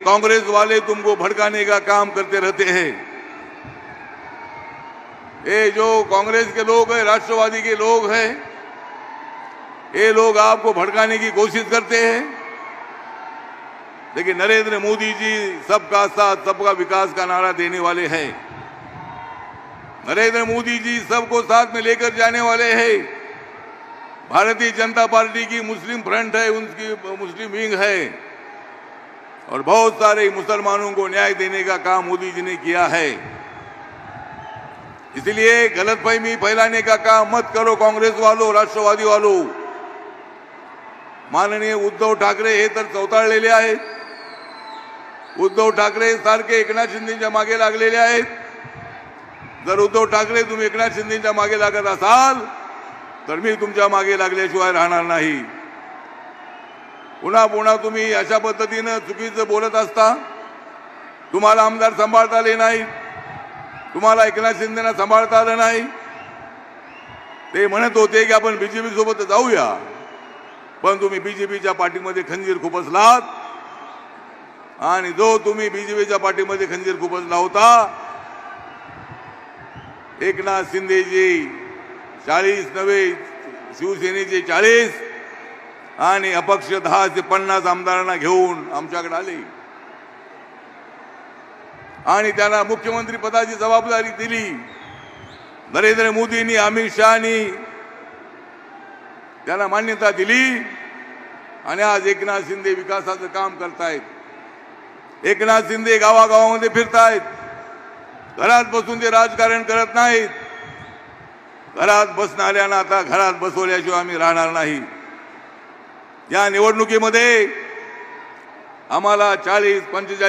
कांग्रेस वाले तुमको भड़काने का काम करते रहते हैं। ये जो कांग्रेस के लोग हैं, राष्ट्रवादी के लोग हैं, ये लोग आपको भड़काने की कोशिश करते हैं। लेकिन नरेंद्र मोदी जी सबका साथ सबका विकास का नारा देने वाले हैं। नरेंद्र मोदी जी सबको साथ में लेकर जाने वाले हैं। भारतीय जनता पार्टी की मुस्लिम फ्रंट है, उनकी मुस्लिम विंग है और बहुत सारे मुसलमानों को न्याय देने का काम मोदी जी ने किया है। इसलिए गलतफहमी फैलाने का काम मत करो कांग्रेस वालों, राष्ट्रवादी वालों। माननीय उद्धव ठाकरे हे तर चौताळलेले आहेत। उद्धव ठाकरे सारखे एकनाथ शिंदेच्या मागे लागलेले आहेत। जर उद्धव ठाकरे तुम्ही एकनाथ शिंदेच्या मागे लागत असाल तर मी तुमच्या मागे लागल्याशिवाय राहणार नाही। पुन्हा पुन्हा तुम्ही अशा पद्धतीने चुकीचं बोलत असता। तुम्हाला आमदार सांभाळता आले नाही, तुम्हाला एकनाथ शिंदेना सांभाळता आलं नाही। ते म्हणत होते की आपण बीजेपी सोबत जाऊया, पण तुम्ही बीजेपीच्या पाठीमध्ये खंजीर खुपसलात आणि जो तुम्ही बीजेपीच्या पाठीमध्ये खंजीर खुपसला होता, एकनाथ शिंदेजी 40 नव्हे, शिवसेनेचे 40 आणि अपक्ष 10 ते 50 आमदारांना घेऊन आमच्याकडे आले आणि त्यांना मुख्यमंत्री पदाची जबाबदारी दिली। नरेंद्र मोदींनी, अमित शहानी त्यांना मान्यता दिली आणि आज एकनाथ शिंदे विकासाचं काम करतायत। एकनाथ शिंदे गावागावामध्ये फिरतायत। घरात बसून ते राजकारण करत नाहीत। घरात बसणाऱ्यांना आता घरात बसवल्याशिवाय आम्ही राहणार नाही। या निवडणुकीमध्ये आम्हाला 40-45